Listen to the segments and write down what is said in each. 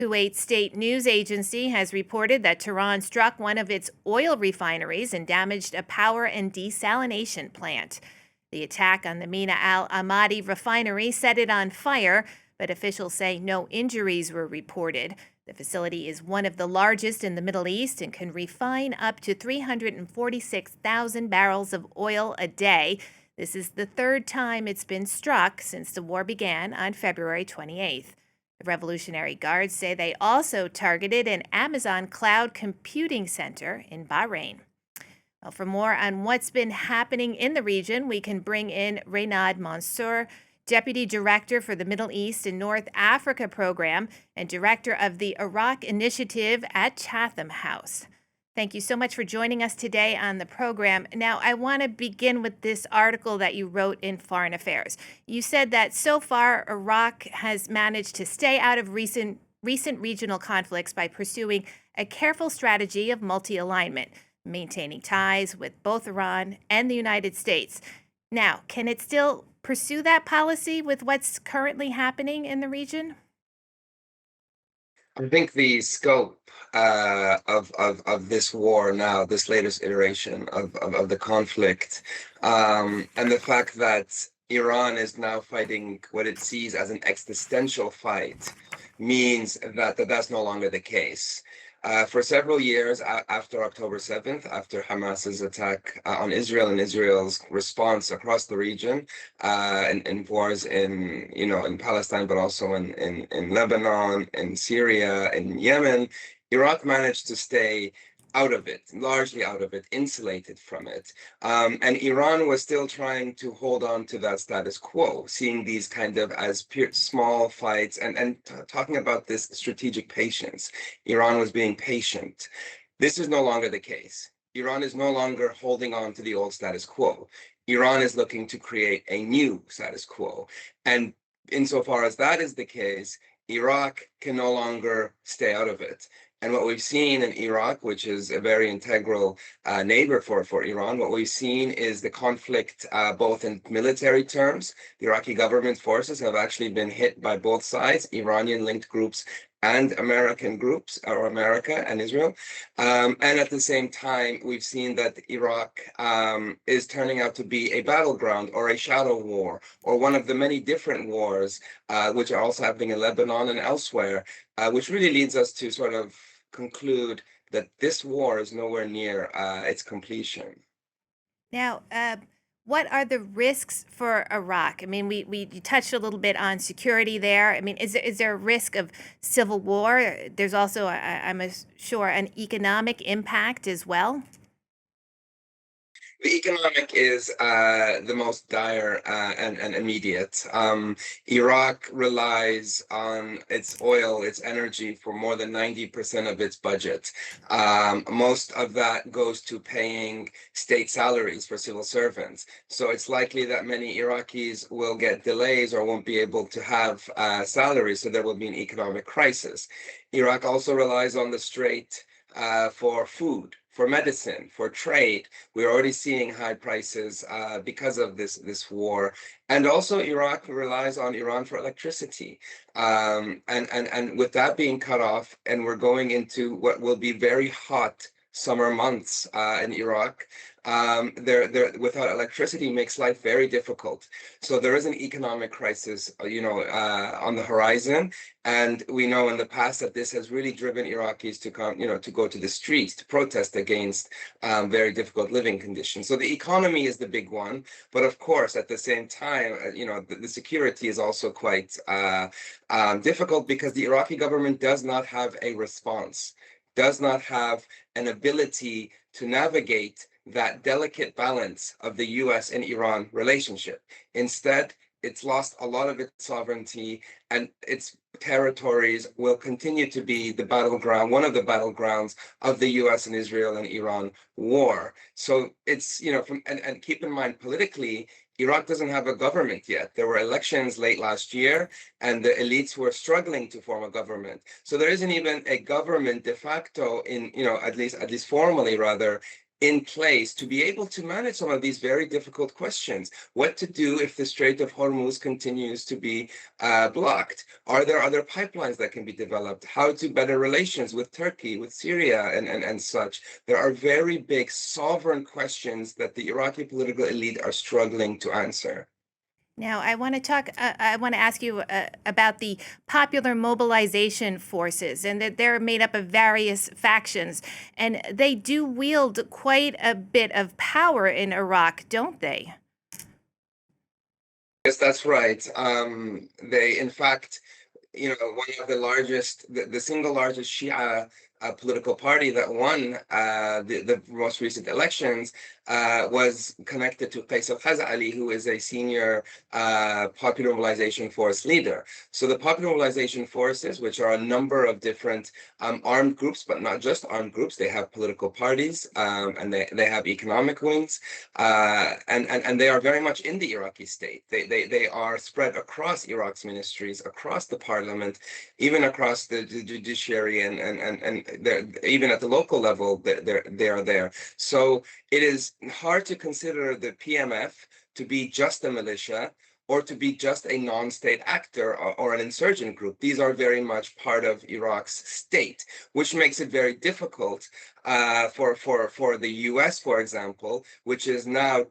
Kuwait State News Agency has reported that Tehran struck one of its oil refineries and damaged a power and desalination plant. The attack on the Mina Al Ahmadi refinery set it on fire, but officials say no injuries were reported. The facility is one of the largest in the Middle East and can refine up to 346,000 barrels of oil a day. This is the third time it's been struck since the war began on February 28th. The Revolutionary Guards say they also targeted an Amazon cloud computing center in Bahrain. Well, for more on what's been happening in the region, we can bring in Renad Mansour, Deputy Director for the Middle East and North Africa Program and Director of the Iraq Initiative at Chatham House. Thank you so much for joining us today on the program. Now, I want to begin with this article that you wrote in Foreign Affairs. You said that so far, Iraq has managed to stay out of recent regional conflicts by pursuing a careful strategy of multi-alignment, maintaining ties with both Iran and the United States. Now, can it still pursue that policy with what's currently happening in the region? I think the scope of this war now, this latest iteration of the conflict, and the fact that Iran is now fighting what it sees as an existential fight, means that that's no longer the case. For several years after October 7th, after Hamas's attack on Israel and Israel's response across the region, in wars in Palestine, but also in Lebanon, in Syria, in Yemen, Iraq managed to stay out of it, largely out of it, insulated from it. And Iran was still trying to hold on to that status quo, seeing these kind of as small fights and talking about this strategic patience. Iran was being patient. This is no longer the case. Iran is no longer holding on to the old status quo. Iran is looking to create a new status quo. And insofar as that is the case, Iraq can no longer stay out of it. And what we've seen in Iraq, which is a very integral neighbor for Iran, what we've seen is the conflict both in military terms. The Iraqi government forces have actually been hit by both sides, Iranian-linked groups and American groups, or America and Israel. And at the same time, we've seen that Iraq is turning out to be a battleground or a shadow war, or one of the many different wars, which are also happening in Lebanon and elsewhere, which really leads us to sort of conclude that this war is nowhere near its completion. Now, what are the risks for Iraq? I mean, we touched a little bit on security there. I mean, is there a risk of civil war? There's also, I'm sure, an economic impact as well. The economic is the most dire and immediate. Iraq relies on its oil, its energy, for more than 90% of its budget. Most of that goes to paying state salaries for civil servants. So it's likely that many Iraqis will get delays or won't be able to have salaries, so there will be an economic crisis. Iraq also relies on the Strait for food, for medicine, for trade. We're already seeing high prices because of this war. And also Iraq relies on Iran for electricity. And with that being cut off, and we're going into what will be very hot summer months in Iraq, without electricity makes life very difficult. So there is an economic crisis, on the horizon. And we know in the past that this has really driven Iraqis to come, to go to the streets to protest against very difficult living conditions. So the economy is the big one, but of course, at the same time, the security is also quite difficult, because the Iraqi government does not have a response, does not have an ability to navigate that delicate balance of the US and Iran relationship. Instead, it's lost a lot of its sovereignty, and its territories will continue to be the battleground, one of the battlegrounds of the US and Israel and Iran war. So it's, and keep in mind, politically, Iraq doesn't have a government yet. There were elections late last year, and the elites were struggling to form a government. So there isn't even a government de facto at least formally rather, in place to be able to manage some of these very difficult questions. What to do if the Strait of Hormuz continues to be blocked? Are there other pipelines that can be developed? How to better relations with Turkey, with Syria, and such? There are very big sovereign questions that the Iraqi political elite are struggling to answer. Now, I want to talk. I want to ask you about the popular mobilization forces, and that they're made up of various factions, and they do wield quite a bit of power in Iraq, don't they? Yes, that's right. They, in fact, one of the largest, the single largest Shia political party that won the most recent elections was connected to Qais al-Khazali, who is a senior Popular Mobilization Force leader. So the Popular Mobilization Forces, which are a number of different armed groups, but not just armed groups, they have political parties and they have economic wings, and they are very much in the Iraqi state. They are spread across Iraq's ministries, across the parliament, even across the judiciary, and even at the local level, they are there. So it is hard to consider the PMF to be just a militia or to be just a non-state actor or an insurgent group. These are very much part of Iraq's state, which makes it very difficult for the U.S., for example, which is now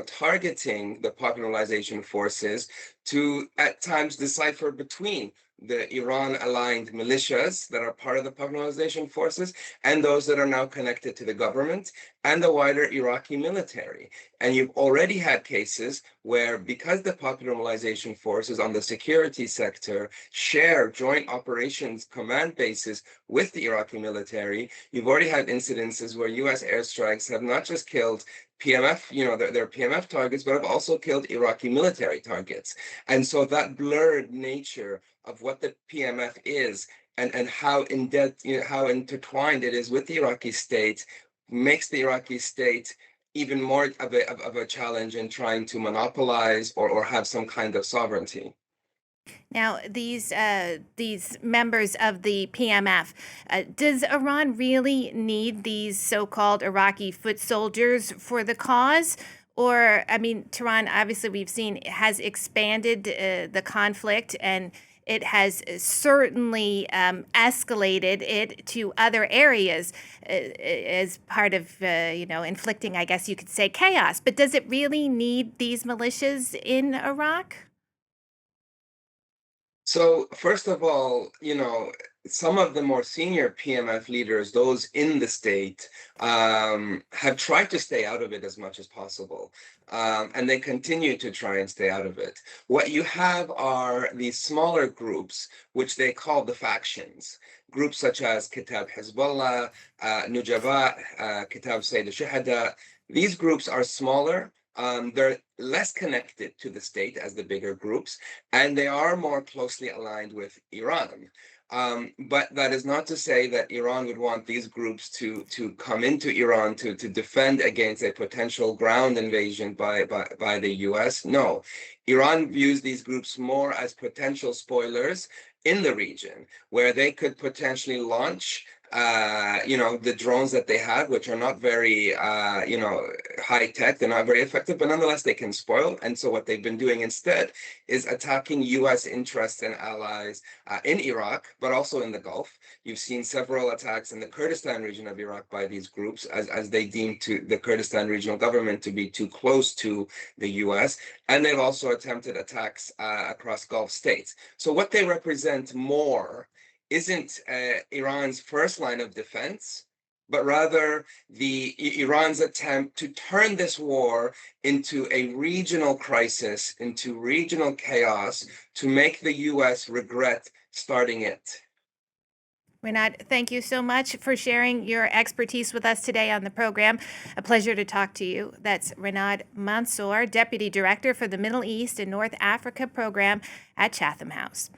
targeting the popularization forces to at times decipher between the Iran-aligned militias that are part of the popularization forces and those that are now connected to the government and the wider Iraqi military. And you've already had cases where, because the popular mobilization forces on the security sector share joint operations command bases with the Iraqi military, you've already had incidences where U.S. airstrikes have not just killed PMF, their PMF targets, but have also killed Iraqi military targets. And so that blurred nature of what the PMF is and how how intertwined it is with the Iraqi state makes the Iraqi state even more of a challenge in trying to monopolize or have some kind of sovereignty. Now, these members of the PMF, does Iran really need these so-called Iraqi foot soldiers for the cause? Or, I mean, Tehran, obviously, we've seen has expanded the conflict, and it has certainly escalated it to other areas as part of, inflicting, I guess you could say, chaos. But does it really need these militias in Iraq? So first of all, some of the more senior PMF leaders, those in the state, have tried to stay out of it as much as possible. And they continue to try and stay out of it. What you have are these smaller groups, which they call the factions. Groups such as Kitab Hezbollah, Nujaba, Kitab Sayyid al-Shuhada. These groups are smaller. They're less connected to the state as the bigger groups, and they are more closely aligned with Iran. But that is not to say that Iran would want these groups to come into Iran to defend against a potential ground invasion by the US. No, Iran views these groups more as potential spoilers in the region, where they could potentially launch the drones that they have, which are not very, high tech, they're not very effective, but nonetheless they can spoil. And so what they've been doing instead is attacking US interests and allies in Iraq, but also in the Gulf. You've seen several attacks in the Kurdistan region of Iraq by these groups as they deem to the Kurdistan regional government to be too close to the US. And they've also attempted attacks across Gulf states. So what they represent more isn't Iran's first line of defense, but rather Iran's attempt to turn this war into a regional crisis, into regional chaos, to make the US regret starting it. Renad, thank you so much for sharing your expertise with us today on the program. A pleasure to talk to you. That's Renad Mansour, Deputy Director for the Middle East and North Africa Program at Chatham House.